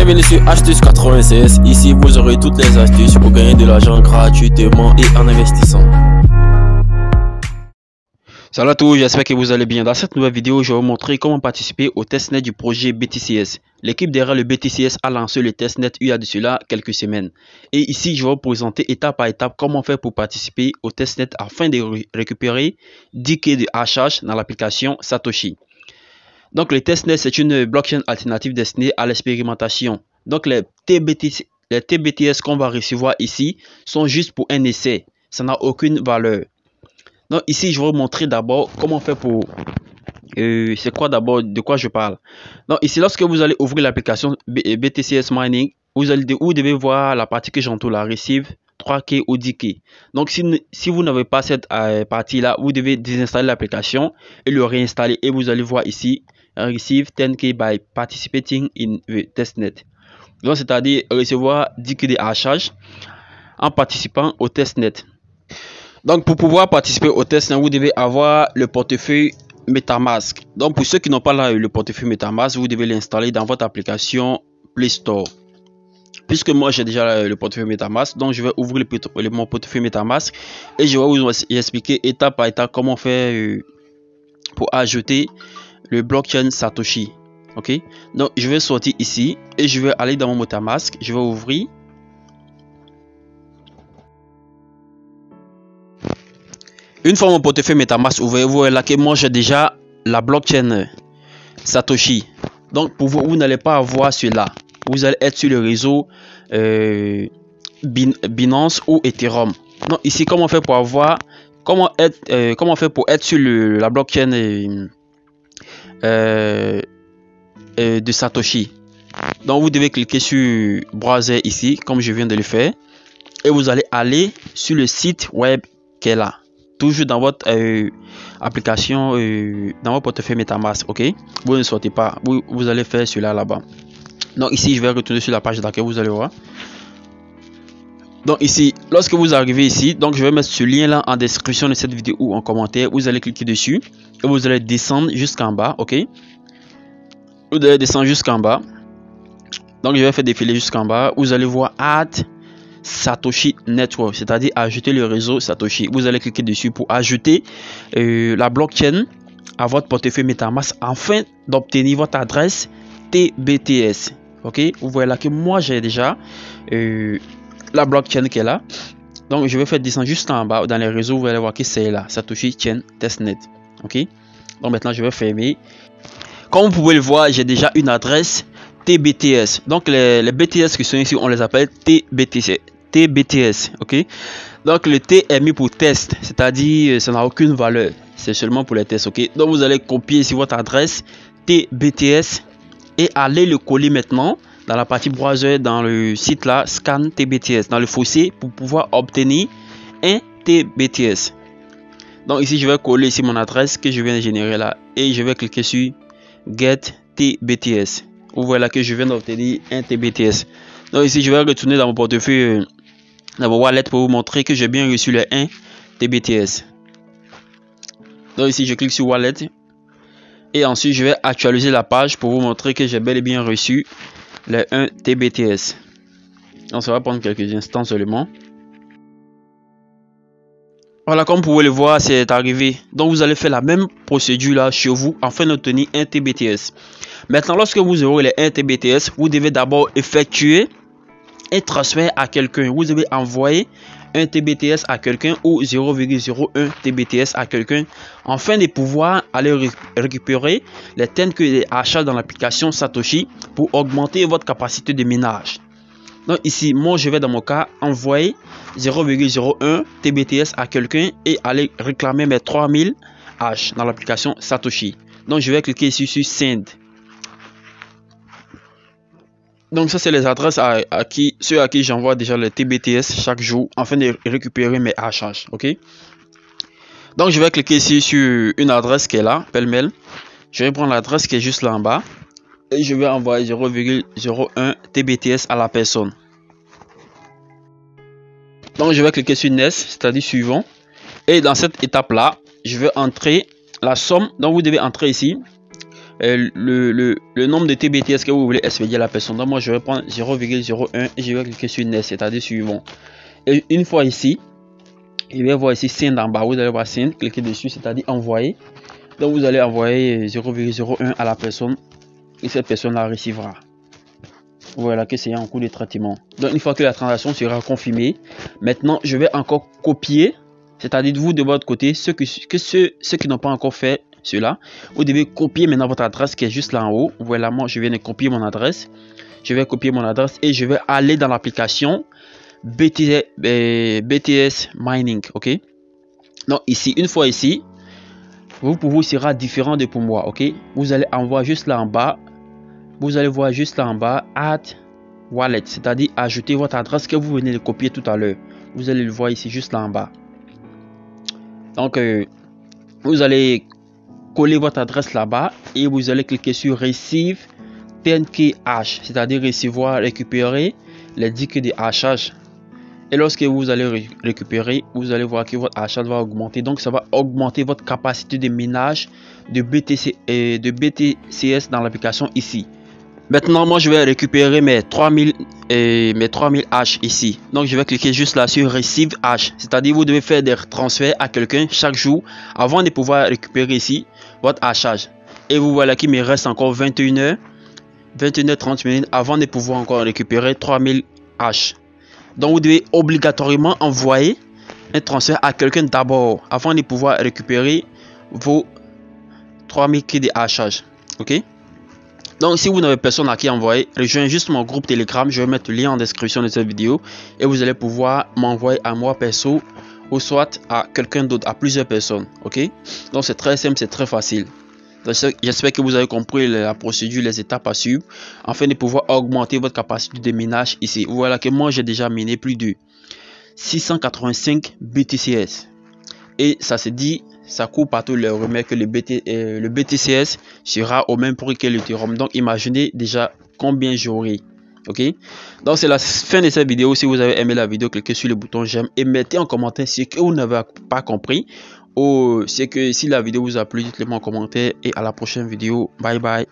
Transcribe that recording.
Bienvenue sur Astuce 96. Ici, vous aurez toutes les astuces pour gagner de l'argent gratuitement et en investissant. Salut à tous, j'espère que vous allez bien. Dans cette nouvelle vidéo, je vais vous montrer comment participer au testnet du projet BTCS. L'équipe derrière le BTCS a lancé le testnet il y a de cela quelques semaines. Et ici, je vais vous présenter étape par étape comment faire pour participer au testnet afin de récupérer 10K de hachage dans l'application Satoshi. Donc, le testnet, c'est une blockchain alternative destinée à l'expérimentation. Donc, les TBTS qu'on va recevoir ici sont juste pour un essai. Ça n'a aucune valeur. Donc, ici, je vais vous montrer d'abord comment faire pour... c'est quoi d'abord, de quoi je parle. Donc, ici, lorsque vous allez ouvrir l'application BTCS Mining, vous devez voir la partie que j'entoure là, Receive 3K ou 10K. Donc, si vous n'avez pas cette partie-là, vous devez désinstaller l'application et le réinstaller. Et vous allez voir ici, Receive 10K by participating in the testnet. Donc, c'est-à-dire recevoir 10K de hachage en participant au testnet. Donc, pour pouvoir participer au testnet, vous devez avoir le portefeuille MetaMask. Donc, pour ceux qui n'ont pas le portefeuille MetaMask, vous devez l'installer dans votre application Play Store. Puisque moi, j'ai déjà le portefeuille MetaMask, donc je vais ouvrir mon portefeuille MetaMask et je vais vous expliquer étape par étape comment faire pour ajouter le blockchain Satoshi. Ok, donc je vais sortir ici et je vais aller dans mon MetaMask. Je vais ouvrir. Une fois mon portefeuille MetaMask ouvert, vous voyez là que moi j'ai déjà la blockchain Satoshi. Donc pour vous, vous n'allez pas avoir cela. Vous allez être sur le réseau Binance ou Ethereum. Donc ici, comment faire pour avoir, comment faire pour être sur la blockchain de Satoshi. Donc vous devez cliquer sur browser ici, comme je viens de le faire, et vous allez aller sur le site web qui est là. Toujours dans votre application, dans votre portefeuille MetaMask, ok? Vous ne sortez pas, vous allez faire cela là-bas. Donc ici, je vais retourner sur la page d'accueil, vous allez voir. Donc ici, lorsque vous arrivez ici, donc je vais mettre ce lien là en description de cette vidéo ou en commentaire. Vous allez cliquer dessus et vous allez descendre jusqu'en bas, ok? Vous allez descendre jusqu'en bas. Donc je vais faire défiler jusqu'en bas. Vous allez voir Add Satoshi Network, c'est-à-dire ajouter le réseau Satoshi. Vous allez cliquer dessus pour ajouter la blockchain à votre portefeuille MetaMask afin d'obtenir votre adresse TBTS. Ok, vous voyez là que moi j'ai déjà la blockchain qui est là. Donc je vais faire descendre juste en bas dans les réseaux. Vous allez voir que c'est là, Satoshi Chain Testnet. Ok, donc maintenant je vais fermer. Comme vous pouvez le voir, j'ai déjà une adresse TBTS. Donc les BTS qui sont ici, on les appelle TBTS. Ok, donc le T est mis pour test, c'est-à-dire ça n'a aucune valeur, c'est seulement pour les tests. Ok, donc vous allez copier ici votre adresse TBTS et aller le coller maintenant dans la partie browser, dans le site là, scan TBTS, dans le fossé pour pouvoir obtenir un TBTS. Donc ici, je vais coller ici mon adresse que je viens de générer là et je vais cliquer sur Get TBTS. Vous voyez là que je viens d'obtenir un TBTS. Donc ici, je vais retourner dans mon portefeuille, dans mon wallet pour vous montrer que j'ai bien reçu le 1 TBTS. Donc ici, je clique sur Wallet. Et ensuite, je vais actualiser la page pour vous montrer que j'ai bel et bien reçu les 1 TBTS. Donc, ça va prendre quelques instants seulement. Voilà, comme vous pouvez le voir, c'est arrivé. Donc, vous allez faire la même procédure là chez vous afin d'obtenir un TBTS. Maintenant, lorsque vous aurez les 1 TBTS, vous devez d'abord effectuer un transfert à quelqu'un. Vous devez envoyer un TBTS à quelqu'un ou 0,01 TBTS à quelqu'un afin de pouvoir aller récupérer les tokens que les achats dans l'application Satoshi pour augmenter votre capacité de minage. Donc ici, moi je vais dans mon cas envoyer 0,01 TBTS à quelqu'un et aller réclamer mes 3000 H dans l'application Satoshi. Donc je vais cliquer ici sur Send. Donc ça c'est les adresses ceux à qui j'envoie déjà le TBTS chaque jour afin de récupérer mes hashtags. Ok, donc je vais cliquer ici sur une adresse qui est là, pêle-mêle. Je vais prendre l'adresse qui est juste là en bas et je vais envoyer 0,01 TBTS à la personne. Donc je vais cliquer sur Next, c'est-à-dire suivant, et dans cette étape là je vais entrer la somme. Donc vous devez entrer ici le nombre de TBTS que vous voulez expédier à la personne. Donc moi je vais prendre 0,01 et je vais cliquer sur Next, c'est-à-dire suivant. Et une fois ici, je vais voir ici Send en bas, vous allez voir Send, cliquez dessus, c'est-à-dire envoyer. Donc vous allez envoyer 0,01 à la personne et cette personne la recevra. Voilà que c'est en cours de traitement. Donc une fois que la transaction sera confirmée, maintenant je vais encore copier, c'est-à-dire vous de votre côté, ceux qui n'ont pas encore fait cela, vous devez copier maintenant votre adresse qui est juste là en haut. Voilà, moi je viens de copier mon adresse. Je vais copier mon adresse et je vais aller dans l'application BTS Mining. Ok. Donc ici, une fois ici, vous sera différent de pour moi. Ok. Vous allez en voir juste là en bas. Vous allez voir juste là en bas Add Wallet, c'est-à-dire ajouter votre adresse que vous venez de copier tout à l'heure. Vous allez le voir ici juste là en bas. Donc vous allez coller votre adresse là-bas et vous allez cliquer sur Receive 10K hash, c'est-à-dire recevoir, récupérer les 10K de hachage. Et lorsque vous allez récupérer, vous allez voir que votre hachage va augmenter. Donc ça va augmenter votre capacité de minage de BTC et de BTCS dans l'application ici. Maintenant, moi je vais récupérer mes 3000 hash ici. Donc je vais cliquer juste là sur Receive hash, c'est-à-dire vous devez faire des transferts à quelqu'un chaque jour avant de pouvoir récupérer ici votre hachage. Et vous voilà qu'il me reste encore 21h 30 minutes avant de pouvoir encore récupérer 3000 hash. Donc vous devez obligatoirement envoyer un transfert à quelqu'un d'abord avant de pouvoir récupérer vos 3000 clés de hachage. Ok. Donc si vous n'avez personne à qui envoyer, rejoignez juste mon groupe Telegram. Je vais mettre le lien en description de cette vidéo et vous allez pouvoir m'envoyer à moi perso ou soit à quelqu'un d'autre, à plusieurs personnes. Ok. Donc c'est très simple, c'est très facile. J'espère que vous avez compris la procédure, les étapes à suivre afin de pouvoir augmenter votre capacité de minage ici. Voilà que moi j'ai déjà miné plus de 685 BTCS et ça se dit, ça court partout le remède que le BTCS sera au même prix que l'Ethereum. Donc imaginez déjà combien j'aurai. Ok, donc c'est la fin de cette vidéo. Si vous avez aimé la vidéo, cliquez sur le bouton j'aime et mettez en commentaire ce que vous n'avez pas compris. C'est que si la vidéo vous a plu, dites-le moi en commentaire et à la prochaine vidéo. Bye bye.